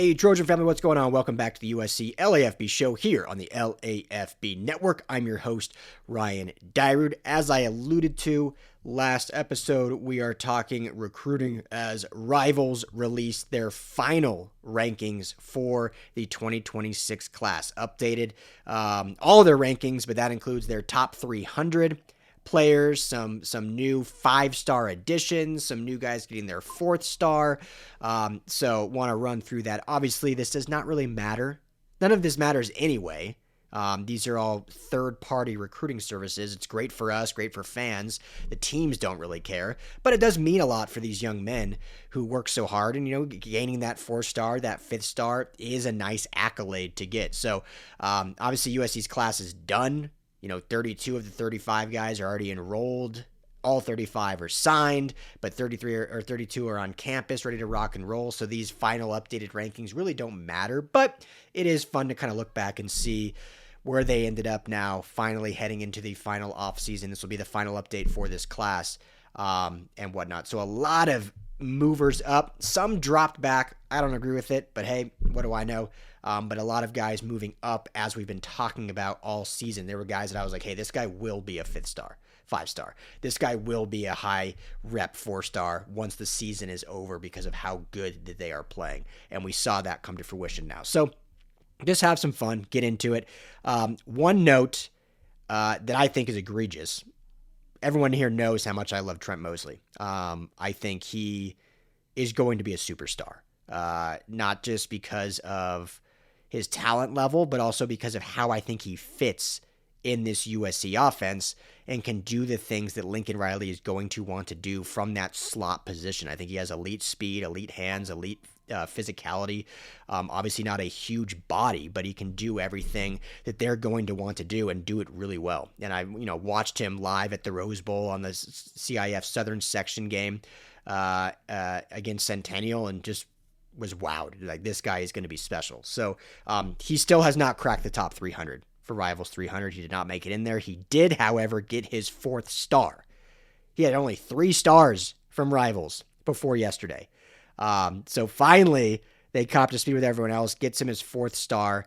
Hey, Trojan family, what's going on? Welcome back to the USC LAFB show here on the LAFB network. I'm your host, Ryan Dyrud. As I alluded to last episode, we are talking recruiting as Rivals release their final rankings for the 2026 class. Updated all of their rankings, but that includes their top 300 players, some new 5-star additions, some new guys getting their 4th star. So want to run through that. Obviously, this does not really matter. None of this matters anyway. These are all third-party recruiting services. It's great for us, great for fans. The teams don't really care, but it does mean a lot for these young men who work so hard. And, gaining that 4-star, that 5th star is a nice accolade to get. So, obviously, USC's class is done. 32 of the 35 guys are already enrolled. All 35 are signed, but 33 or 32 are on campus ready to rock and roll. So these final updated rankings really don't matter, but it is fun to kind of look back and see where they ended up now, finally heading into the final offseason. This will be the final update for this class and whatnot. So a lot of movers up. Some dropped back. I don't agree with it, but hey, what do I know? But a lot of guys moving up as we've been talking about all season. There were guys that I was like, hey, this guy will be a 5th star, 5-star. This guy will be a high rep 4-star once the season is over because of how good that they are playing. And we saw that come to fruition now. So just have some fun, get into it. One note that I think is egregious. Everyone here knows how much I love Trent Mosley. I think he is going to be a superstar, not just because of his talent level, but also because of how I think he fits in this USC offense and can do the things that Lincoln Riley is going to want to do from that slot position. I think he has elite speed, elite hands, elite physicality. Obviously not a huge body, but he can do everything that they're going to want to do and do it really well. And I, watched him live at the Rose Bowl on the CIF Southern Section game against Centennial and just was wowed. Like, this guy is going to be special. So he still has not cracked the top 300 for Rivals 300. He did not make it in there. He did, however, get his 4th star. He had only 3 stars from Rivals before yesterday. So finally, they caught up to speed with everyone else, gets him his 4th star.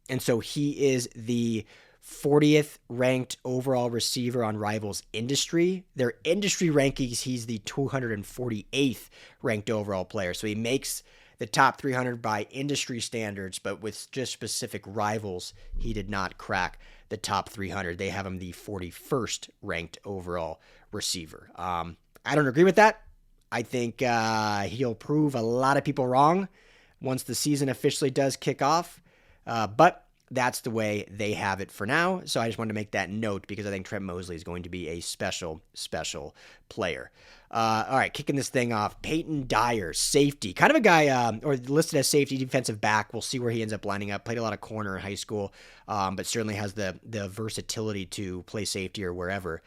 And so he is the 40th ranked overall receiver on Rivals Industry. Their industry rankings, he's the 248th ranked overall player. So he makes the top 300 by industry standards, but with just specific Rivals, he did not crack the top 300. They have him the 41st ranked overall receiver. I don't agree with that. I think he'll prove a lot of people wrong once the season officially does kick off. But that's the way they have it for now. So I just wanted to make that note because I think Trent Mosley is going to be a special, special player. All right, kicking this thing off. Peyton Dyer, safety. Kind of a guy, or listed as safety, defensive back. We'll see where he ends up lining up. Played a lot of corner in high school, but certainly has the versatility to play safety or wherever.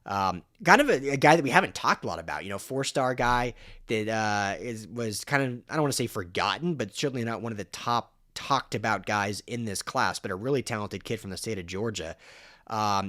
Kind of a guy that we haven't talked a lot about, 4-star guy that was kind of, I don't want to say forgotten, but certainly not one of the top talked about guys in this class, but a really talented kid from the state of Georgia.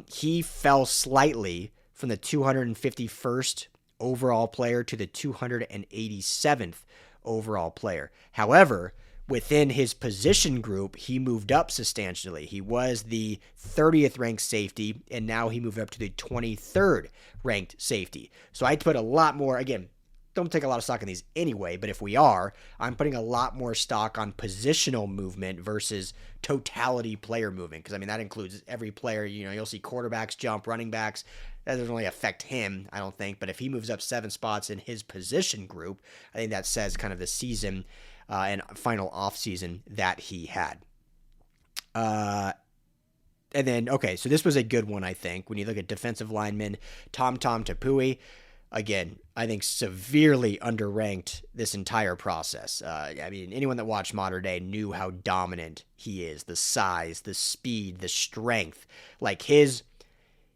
He fell slightly from the 251st overall player to the 287th overall player. However, within his position group, he moved up substantially. He was the 30th ranked safety, and now he moved up to the 23rd ranked safety. So I put a lot more, again, don't take a lot of stock in these anyway, but if we are, I'm putting a lot more stock on positional movement versus totality player movement. Because, that includes every player. You'll see quarterbacks jump, running backs. That doesn't really affect him, I don't think. But if he moves up 7 spots in his position group, I think that says kind of the season and final offseason that he had. And then, okay, so this was a good one, I think. When you look at defensive lineman, Tom Tapui, again, I think severely underranked this entire process. Anyone that watched Modern Day knew how dominant he is. The size, the speed, the strength. Like his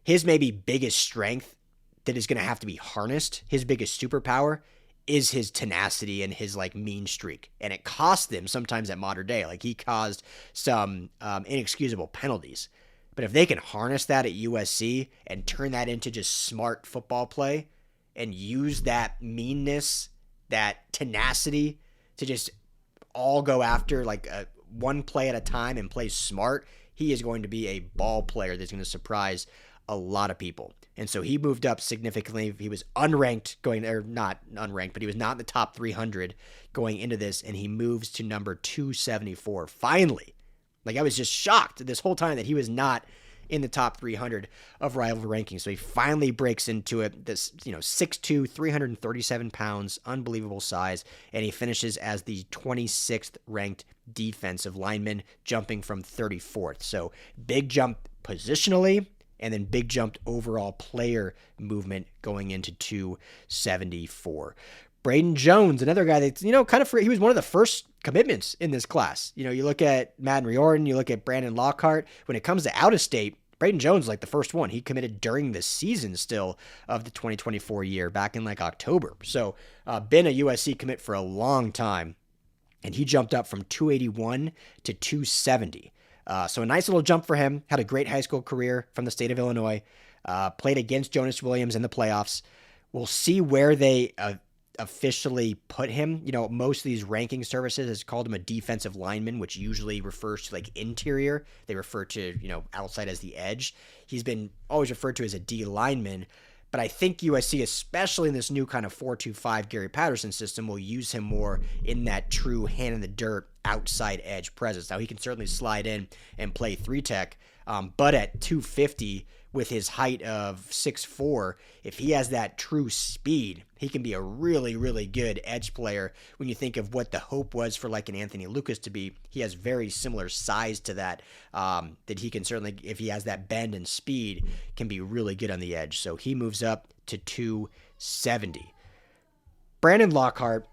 maybe biggest strength that is going to have to be harnessed, his biggest superpower, is his tenacity and his mean streak. And it cost them sometimes at Modern Day. He caused some inexcusable penalties. But if they can harness that at USC and turn that into just smart football play, and use that meanness, that tenacity to just all go after like one play at a time and play smart, he is going to be a ball player that's going to surprise a lot of people. And so he moved up significantly. He was unranked not unranked, but he was not in the top 300 going into this, and he moves to number 274. Finally. Like, I was just shocked this whole time that he was not in the top 300 of rival rankings. So he finally breaks into it. This, 6'2", 337 pounds, unbelievable size, and he finishes as the 26th ranked defensive lineman, jumping from 34th. So big jump positionally, and then big jump overall player movement going into 274. Braden Jones, another guy that's, he was one of the first commitments in this class. You look at Madden Riordan, you look at Brandon Lockhart. When it comes to out-of-state, Braden Jones is like the first one. He committed during the season still of the 2024 year, back in like October. So been a USC commit for a long time, and he jumped up from 281 to 270. So a nice little jump for him. Had a great high school career from the state of Illinois. Played against Jonas Williams in the playoffs. We'll see where they officially put him. Most of these ranking services has called him a defensive lineman, which usually refers to like interior. They refer to, outside as the edge. He's been always referred to as a D lineman. But I think USC, especially in this new kind of 4-2-5 Gary Patterson system, will use him more in that true hand in the dirt outside edge presence. Now, he can certainly slide in and play 3-tech, but at 250 with his height of 6'4", if he has that true speed, he can be a really, really good edge player. When you think of what the hope was for like an Anthony Lucas to be, he has very similar size to that, that he can certainly, if he has that bend and speed, can be really good on the edge. So he moves up to 270. Brandon Lockhart,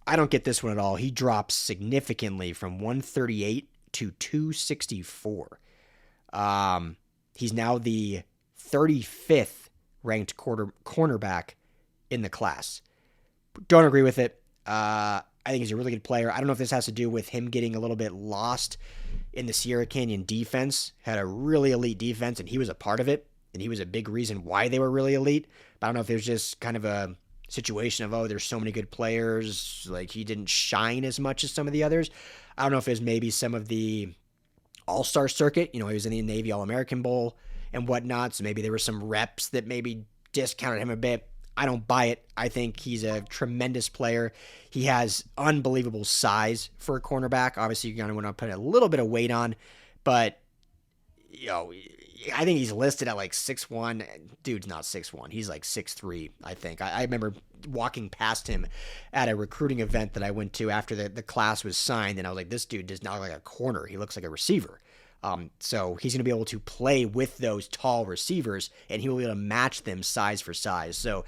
I don't get this one at all. He drops significantly from 138 to 264. He's now the 35th ranked cornerback in the class. Don't agree with it. I think he's a really good player. I don't know if this has to do with him getting a little bit lost in the Sierra Canyon defense. Had a really elite defense, and he was a part of it, and he was a big reason why they were really elite. But I don't know if there's just kind of a situation of, there's so many good players, like he didn't shine as much as some of the others. I don't know if it was maybe some of the all-star circuit. He was in the Navy All-American Bowl and whatnot, so maybe there were some reps that maybe discounted him a bit. I don't buy it. I think he's a tremendous player. He has unbelievable size for a cornerback. Obviously, you're going to want to put a little bit of weight on, but I think he's listed at like 6'1". Dude's not 6'1". He's like 6'3", I think. I remember walking past him at a recruiting event that I went to after the class was signed, and I was like, this dude does not look like a corner. He looks like a receiver. So he's going to be able to play with those tall receivers, and he will be able to match them size for size. So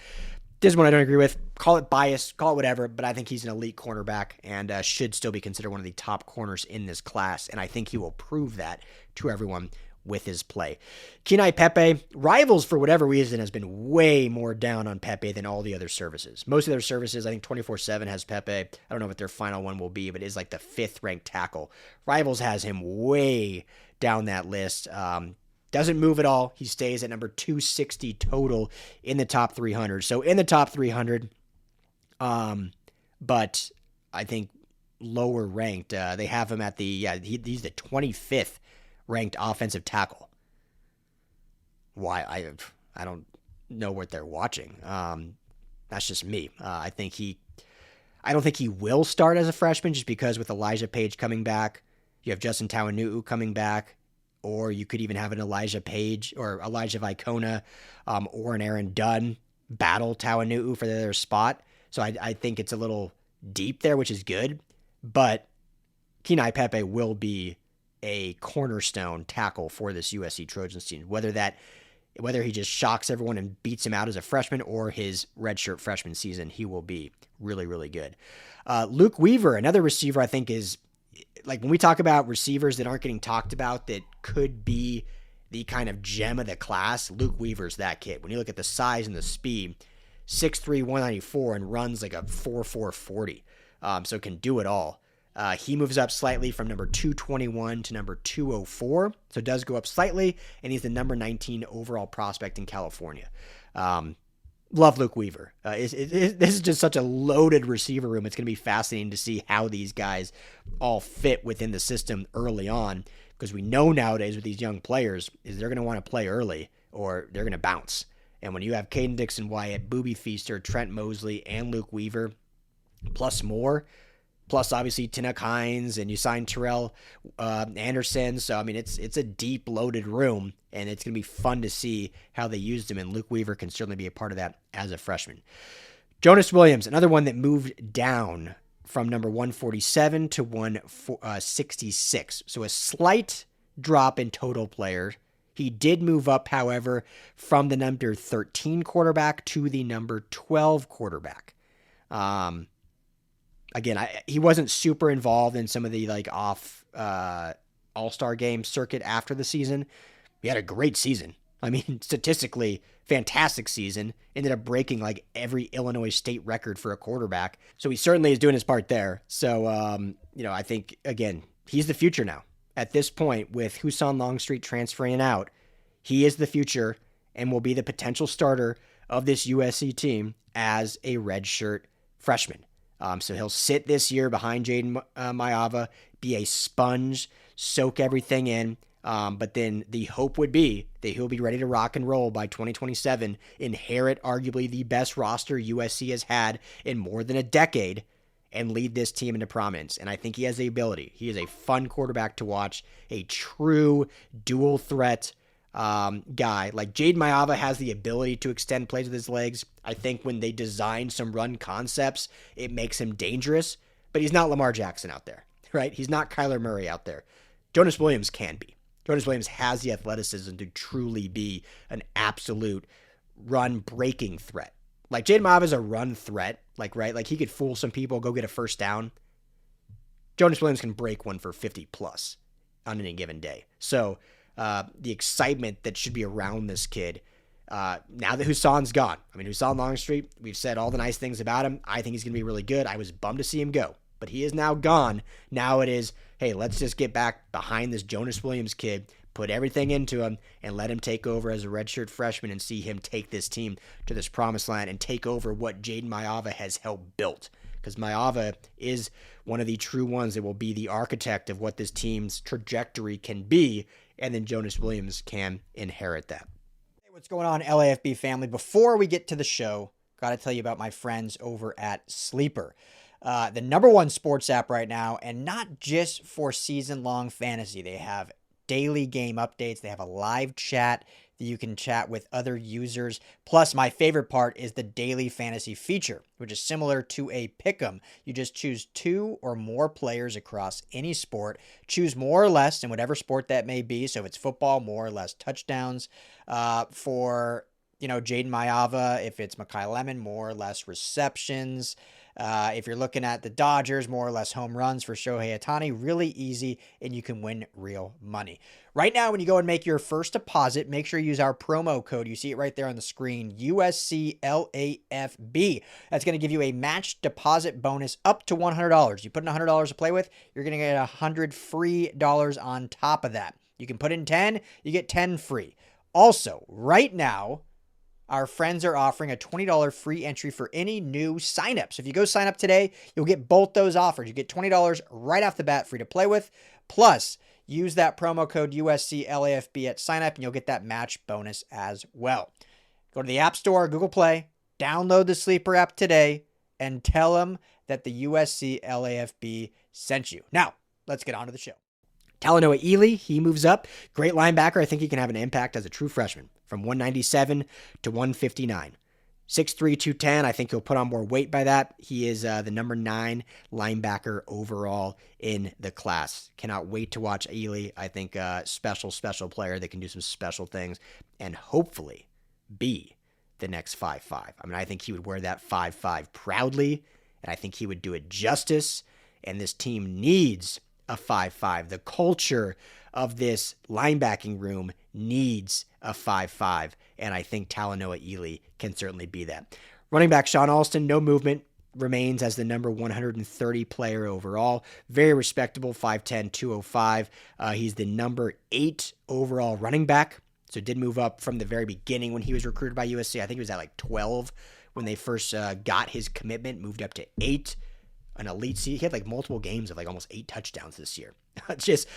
this is one I don't agree with. Call it bias, call it whatever, but I think he's an elite cornerback and should still be considered one of the top corners in this class, and I think he will prove that to everyone with his play. Kenai Pepe, Rivals for whatever reason has been way more down on Pepe than all the other services. Most of their services, I think 24/7 has Pepe. I don't know what their final one will be, but it is like the 5th ranked tackle. Rivals has him way down that list. Doesn't move at all. He stays at number 260 total in the top 300. So in the top 300, but I think lower ranked. They have him at he's the 25th ranked offensive tackle. Why? I don't know what they're watching. That's just me. I don't think he will start as a freshman just because with Elijah Page coming back, you have Justin Tawanu'u coming back, or you could even have an Elijah Page or Elijah Vicona or an Aaron Dunn battle Tawanu'u for their spot. So I think it's a little deep there, which is good. But Kenai Pepe will be a cornerstone tackle for this USC Trojans team. Whether he just shocks everyone and beats him out as a freshman or his redshirt freshman season, he will be really, really good. Luke Weaver, another receiver I think is, like when we talk about receivers that aren't getting talked about that could be the kind of gem of the class, Luke Weaver's that kid. When you look at the size and the speed, 6'3", 194, and runs like a 4.4 40. So can do it all. He moves up slightly from number 221 to number 204. So it does go up slightly, and he's the number 19 overall prospect in California. Love Luke Weaver. This is just such a loaded receiver room. It's going to be fascinating to see how these guys all fit within the system early on, because we know nowadays with these young players is they're going to want to play early or they're going to bounce. And when you have Caden Dixon-Wyatt, Boobie Feaster, Trent Mosley, and Luke Weaver, plus more, plus obviously Tinuk Hines, and you signed Terrell Anderson. So, I mean, it's a deep, loaded room, and it's going to be fun to see how they used him, and Luke Weaver can certainly be a part of that as a freshman. Jonas Williams, another one that moved down from number 147 to 166. So a slight drop in total players. He did move up, however, from the number 13 quarterback to the number 12 quarterback. Again, he wasn't super involved in some of the off All-Star game circuit after the season. He had a great season. I mean, statistically, fantastic season. Ended up breaking every Illinois state record for a quarterback. So he certainly is doing his part there. So, I think, again, he's the future now. At this point, with Husan Longstreet transferring out, he is the future and will be the potential starter of this USC team as a redshirt freshman. So he'll sit this year behind Jaden Maiava, be a sponge, soak everything in. But then the hope would be that he'll be ready to rock and roll by 2027, inherit arguably the best roster USC has had in more than a decade, and lead this team into prominence. And I think he has the ability. He is a fun quarterback to watch, a true dual threat guy. Jaden Maiava has the ability to extend plays with his legs. I think when they design some run concepts, it makes him dangerous, but he's not Lamar Jackson out there, right? He's not Kyler Murray out there. Jonas Williams can be. Jonas Williams has the athleticism to truly be an absolute run-breaking threat. Jaden Maiava is a run threat, right? He could fool some people, go get a first down. Jonas Williams can break one for 50 plus on any given day. So the excitement that should be around this kid, now that Husan's gone. I mean, Husan Longstreet, we've said all the nice things about him. I think he's going to be really good. I was bummed to see him go, but he is now gone. Now it is, hey, let's just get back behind this Jonas Williams kid, put everything into him, and let him take over as a redshirt freshman and see him take this team to this promised land and take over what Jaden Maiava has helped build. Because Maiava is one of the true ones that will be the architect of what this team's trajectory can be, and then Jonas Williams can inherit that. Hey, what's going on, LAFB family? Before we get to the show, got to tell you about my friends over at Sleeper. The number one sports app right now, and not just for season-long fantasy. They have daily game updates. They have a live chat that you can chat with other users. Plus, my favorite part is the daily fantasy feature, which is similar to a pick'em. You just choose 2 or more players across any sport. Choose more or less in whatever sport that may be. So if it's football, more or less touchdowns. For Jaden Maiava, if it's Makai Lemon, more or less receptions. If you're looking at the Dodgers, more or less home runs for Shohei Ohtani. Really easy, and you can win real money. Right now, when you go and make your first deposit, make sure you use our promo code. You see it right there on the screen, USCLAFB. That's going to give you a matched deposit bonus up to $100. You put in $100 to play with, you're going to get $100 free on top of that. You can put in 10, you get 10 free. Also, right now, our friends are offering a $20 free entry for any new signups. So if you go sign up today, you'll get both those offers. You get $20 right off the bat free to play with. Plus, use that promo code USCLAFB at sign up and you'll get that match bonus as well. Go to the App Store, Google Play, download the Sleeper app today, and tell them that the USC LAFB sent you. Now, let's get on to the show. Talanoa Ely, he moves up. Great linebacker. I think he can have an impact as a true freshman from 197 to 159. 6'3", 210. I think he'll put on more weight by that. He is the number 9 linebacker overall in the class. Cannot wait to watch Ely. I think special player that can do some special things and hopefully be the next 5'5". I mean, I think he would wear that 5'5" proudly, and I think he would do it justice, and this team needs a 5'5". The culture of this linebacking room needs a 5'5", and I think Talanoa Ely can certainly be that. Running back Sean Alston, no movement, remains as the number 130 player overall. Very respectable, 5'10", 205. He's the number 8 overall running back. So did move up from the very beginning when he was recruited by USC. I think he was at like 12 when they first got his commitment, moved up to 8. An elite season. He had like multiple games of like almost 8 touchdowns this year. It's just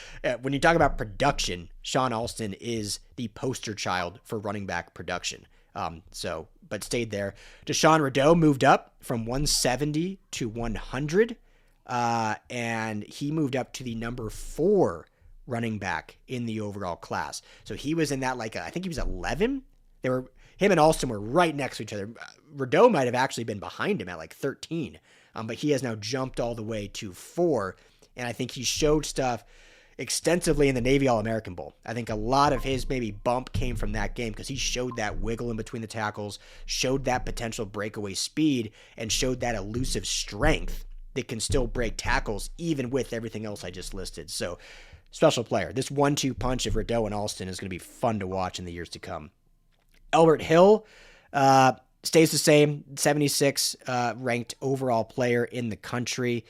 when you talk about production, Sean Alston is the poster child for running back production. But stayed there. Deshaun Rideau moved up from 170 to 100, and he moved up to the number 4 running back in the overall class. So he was in that I think he was 11. Him and Alston were right next to each other. Rideau might have actually been behind him at like 13. But he has now jumped all the way to 4, and I think he showed stuff extensively in the Navy All-American Bowl. I think a lot of his maybe bump came from that game because he showed that wiggle in between the tackles, showed that potential breakaway speed, and showed that elusive strength that can still break tackles even with everything else I just listed. So, special player. This 1-2 punch of Rideau and Alston is going to be fun to watch in the years to come. Albert Hill, stays the same, 76 ranked overall player in the country.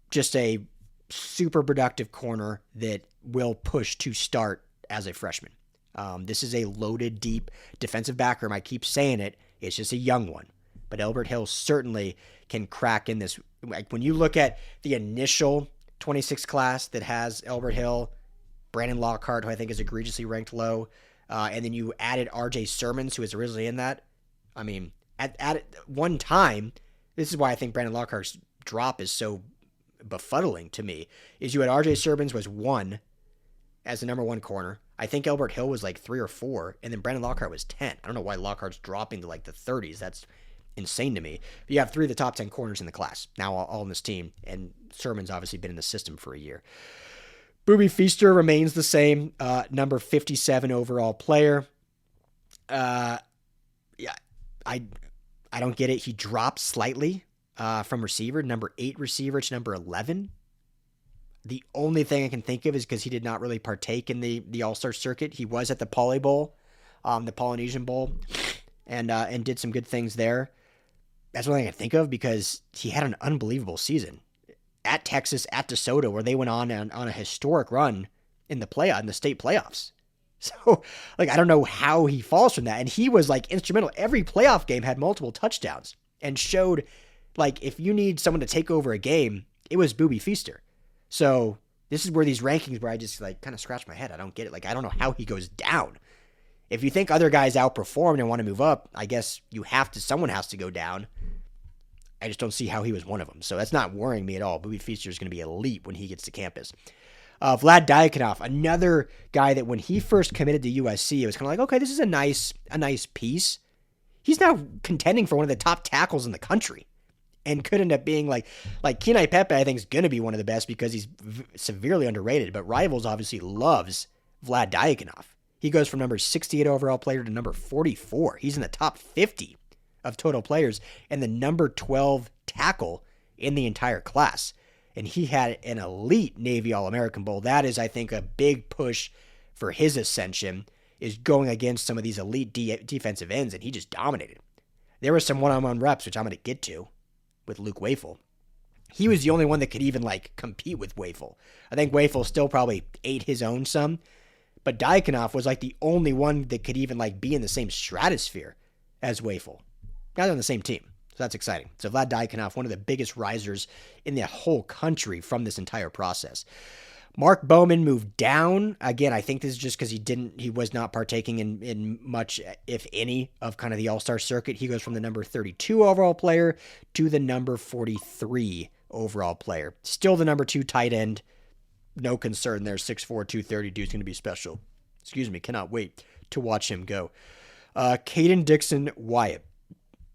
Just a super productive corner that will push to start as a freshman. This is a loaded, deep defensive backroom. I keep saying it. It's just a young one. But Albert Hill certainly can crack in this. Like when you look at the initial 26 class that has Albert Hill, Brandon Lockhart, who I think is egregiously ranked low, and then you added R.J. Sermons, who was originally in that. I mean, at one time, this is why I think Brandon Lockhart's drop is so befuddling to me, is you had R.J. Sermons was 1 as the number 1 corner. I think Albert Hill was like 3 or 4, and then Brandon Lockhart was 10. I don't know why Lockhart's dropping to like the 30s. That's insane to me. But you have 3 of the top 10 corners in the class, now all in this team, and Sermon's obviously been in the system for a year. Booby Feaster remains the same, number 57 overall player. I don't get it. He dropped slightly from receiver, number 8 receiver to number 11. The only thing I can think of is because he did not really partake in the All-Star circuit. He was at the Poly Bowl, the Polynesian Bowl, and did some good things there. That's one thing I can think of because he had an unbelievable season at Texas, at DeSoto, where they went on a historic run in the state playoffs. So, I don't know how he falls from that. And he was, instrumental. Every playoff game had multiple touchdowns and showed, if you need someone to take over a game, it was Booby Feaster. So, this is where these rankings where I just, kind of scratch my head. I don't get it. I don't know how he goes down. If you think other guys outperformed and want to move up, I guess someone has to go down. I just don't see how he was one of them. So that's not worrying me at all. Booby Feaster is going to be elite when he gets to campus. Vlad Diakonoff, another guy that when he first committed to USC, it was kind of okay, this is a nice piece. He's now contending for one of the top tackles in the country and could end up being like Kenai Pepe, I think, is going to be one of the best because he's severely underrated. But Rivals obviously loves Vlad Diakonoff. He goes from number 68 overall player to number 44. He's in the top 50 of total players and the number 12 tackle in the entire class. And he had an elite Navy All-American Bowl. That is, I think, a big push for his ascension, is going against some of these elite defensive ends, and he just dominated. There were some one-on-one reps, which I'm going to get to, with Luke Wafle. He was the only one that could even, compete with Wafle. I think Wafle still probably ate his own some, but Diakonoff was, the only one that could even, be in the same stratosphere as Wafle. Now they're on the same team. So that's exciting. So Vlad Diakonoff, one of the biggest risers in the whole country from this entire process. Mark Bowman moved down. Again, I think this is just because he was not partaking in much, if any, of kind of the All-Star circuit. He goes from the number 32 overall player to the number 43 overall player. Still the number 2 tight end. No concern there. 6'4", 230 dude's going to be special. Cannot wait to watch him go. Caden Dixon Wyatt.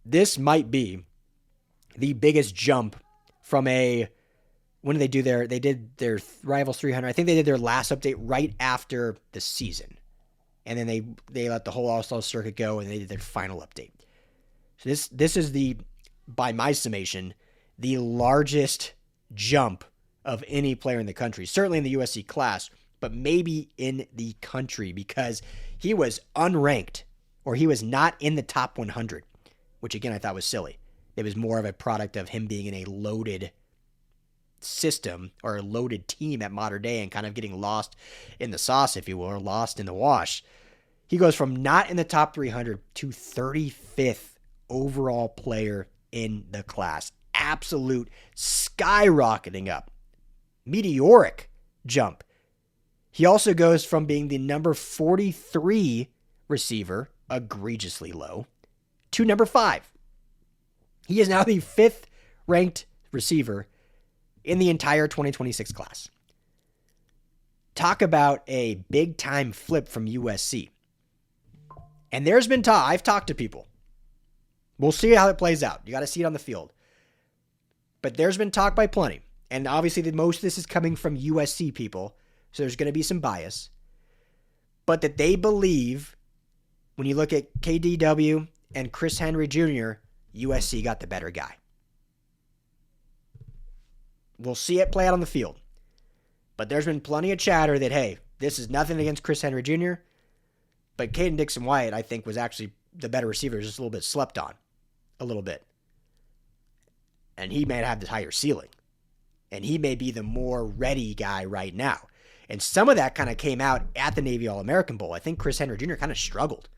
This might be the biggest jump from when did they did their Rivals 300. I think they did their last update right after the season. And then they let the whole All-Star circuit go and they did their final update. So this is by my summation, the largest jump of any player in the country. Certainly in the USC class, but maybe in the country because he was unranked or he was not in the top 100. Which again I thought was silly. It was more of a product of him being in a loaded system or a loaded team at Mater Dei and kind of getting lost in the sauce, if you will, or lost in the wash. He goes from not in the top 300 to 35th overall player in the class. Absolute skyrocketing up. Meteoric jump. He also goes from being the number 43 receiver, egregiously low, to number 5. He is now the 5th ranked receiver in the entire 2026 class. Talk about a big time flip from USC. And there's been talk. I've talked to people. We'll see how it plays out. You got to see it on the field. But there's been talk by plenty. And obviously, most of this is coming from USC people. So there's going to be some bias. But that they believe, when you look at KDW and Chris Henry Jr., USC got the better guy. We'll see it play out on the field. But there's been plenty of chatter that, hey, this is nothing against Chris Henry Jr., but Caden Dixon-Wyatt, I think, was actually the better receiver, just a little bit slept on. A little bit. And he may have the higher ceiling. And he may be the more ready guy right now. And some of that kind of came out at the Navy All-American Bowl. I think Chris Henry Jr. kind of struggled.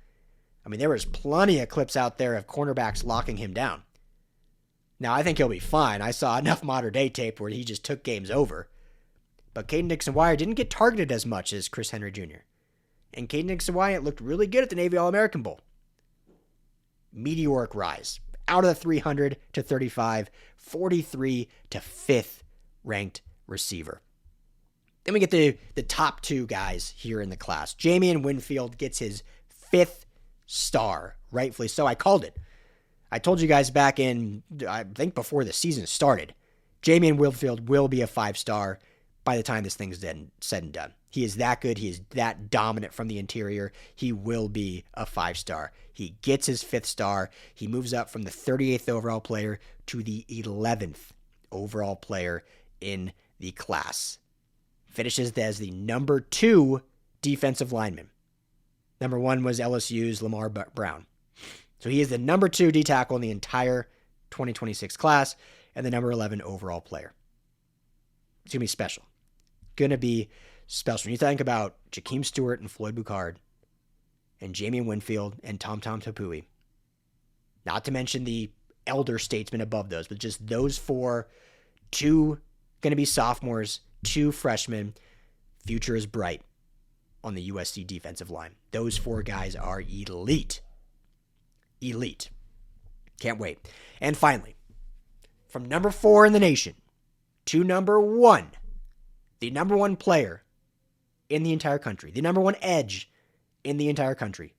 I mean, there was plenty of clips out there of cornerbacks locking him down. Now, I think he'll be fine. I saw enough Mater Dei tape where he just took games over. But Caden Dixon-Wyatt didn't get targeted as much as Chris Henry Jr. And Caden Dixon-Wyatt looked really good at the Navy All-American Bowl. Meteoric rise. Out of the 300 to 35, 43 to 5th ranked receiver. Then we get the top 2 guys here in the class. Jaimeon Winfield gets his 5th star, rightfully so. I called it. I told you guys back in, I think before the season started, Jaimeon Winfield will be a 5-star by the time this thing's said and done. He is that good. He is that dominant from the interior. He will be a 5-star. He gets his 5th star. He moves up from the 38th overall player to the 11th overall player in the class. Finishes as the number 2 defensive lineman. Number 1 was LSU's Lamar Brown. So he is the number 2 D tackle in the entire 2026 class and the number 11 overall player. It's going to be special. Going to be special. When you think about Jakeem Stewart and Floyd Boucard and Jaimeon Winfield and Tom Tapui, not to mention the elder statesmen above those, but just those 4, 2 going to be sophomores, 2 freshmen. Future is bright on the USC defensive line. Those 4 guys are elite. Elite. Can't wait. And finally, from number 4 in the nation to number 1, the number 1 player in the entire country, the number 1 edge in the entire country,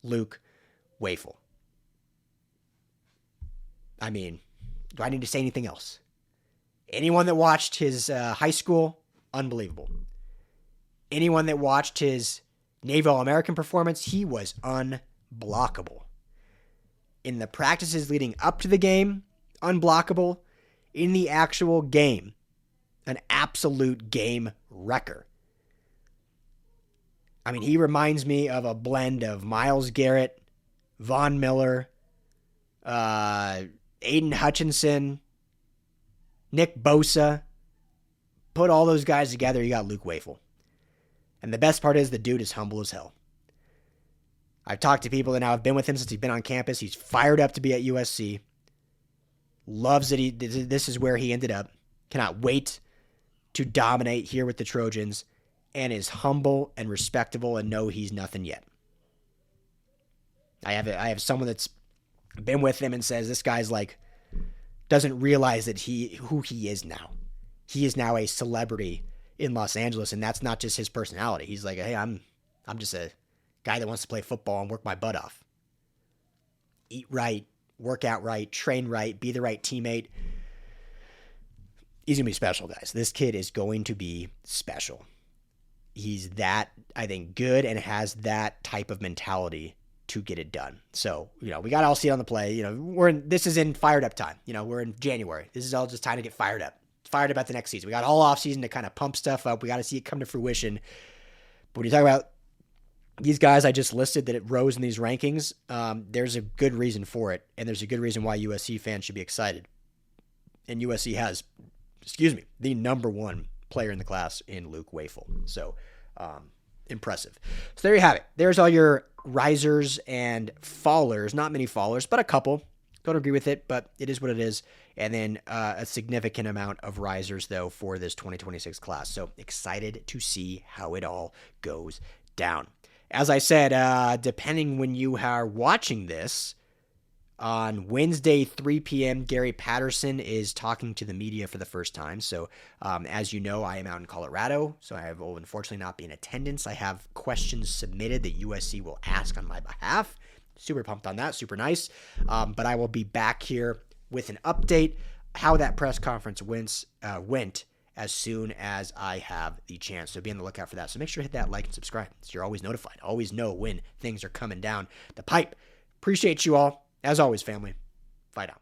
Luke Wafle. I mean, do I need to say anything else? Anyone that watched his high school, unbelievable. Anyone that watched his Navy All-American performance, he was unblockable. In the practices leading up to the game, unblockable. In the actual game, an absolute game wrecker. I mean, he reminds me of a blend of Myles Garrett, Von Miller, Aiden Hutchinson, Nick Bosa. Put all those guys together, you got Luke Wafle. And the best part is the dude is humble as hell. I've talked to people that now have been with him since he's been on campus. He's fired up to be at USC. Loves it. This is where he ended up. Cannot wait to dominate here with the Trojans. And is humble and respectable and know he's nothing yet. I have someone that's been with him and says this guy's like doesn't realize that who he is now. He is now a celebrity in Los Angeles, and that's not just his personality. He's like, hey, I'm just a guy that wants to play football and work my butt off. Eat right, work out right, train right, be the right teammate. He's going to be special, guys. This kid is going to be special. He's that, I think, good and has that type of mentality to get it done. So, we got to all see it on the play. This is in fired up time. We're in January. This is all just time to get fired up. Fired up at the next season. We got all off season to kind of pump stuff up. We got to see it come to fruition. But when you talk about these guys I just listed that it rose in these rankings, there's a good reason for it. And there's a good reason why USC fans should be excited. And USC has the number one player in the class in Luke Wafle. So impressive. So there you have it. There's all your risers and fallers. Not many fallers, but a couple. Don't agree with it, but it is what it is. And then a significant amount of risers, though, for this 2026 class. So excited to see how it all goes down. As I said, depending when you are watching this, on Wednesday, 3 p.m., Gary Patterson is talking to the media for the first time. So, as you know, I am out in Colorado, so I will unfortunately not be in attendance. I have questions submitted that USC will ask on my behalf. Super pumped on that. Super nice. But I will be back here with an update how that press conference went as soon as I have the chance. So be on the lookout for that. So make sure to hit that like and subscribe so you're always notified. Always know when things are coming down the pipe. Appreciate you all. As always, family, fight out.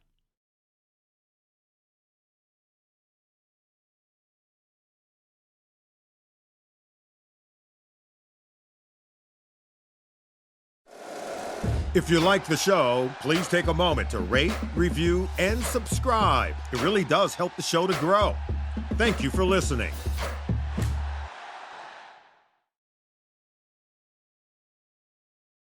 If you like the show, please take a moment to rate, review, and subscribe. It really does help the show to grow. Thank you for listening.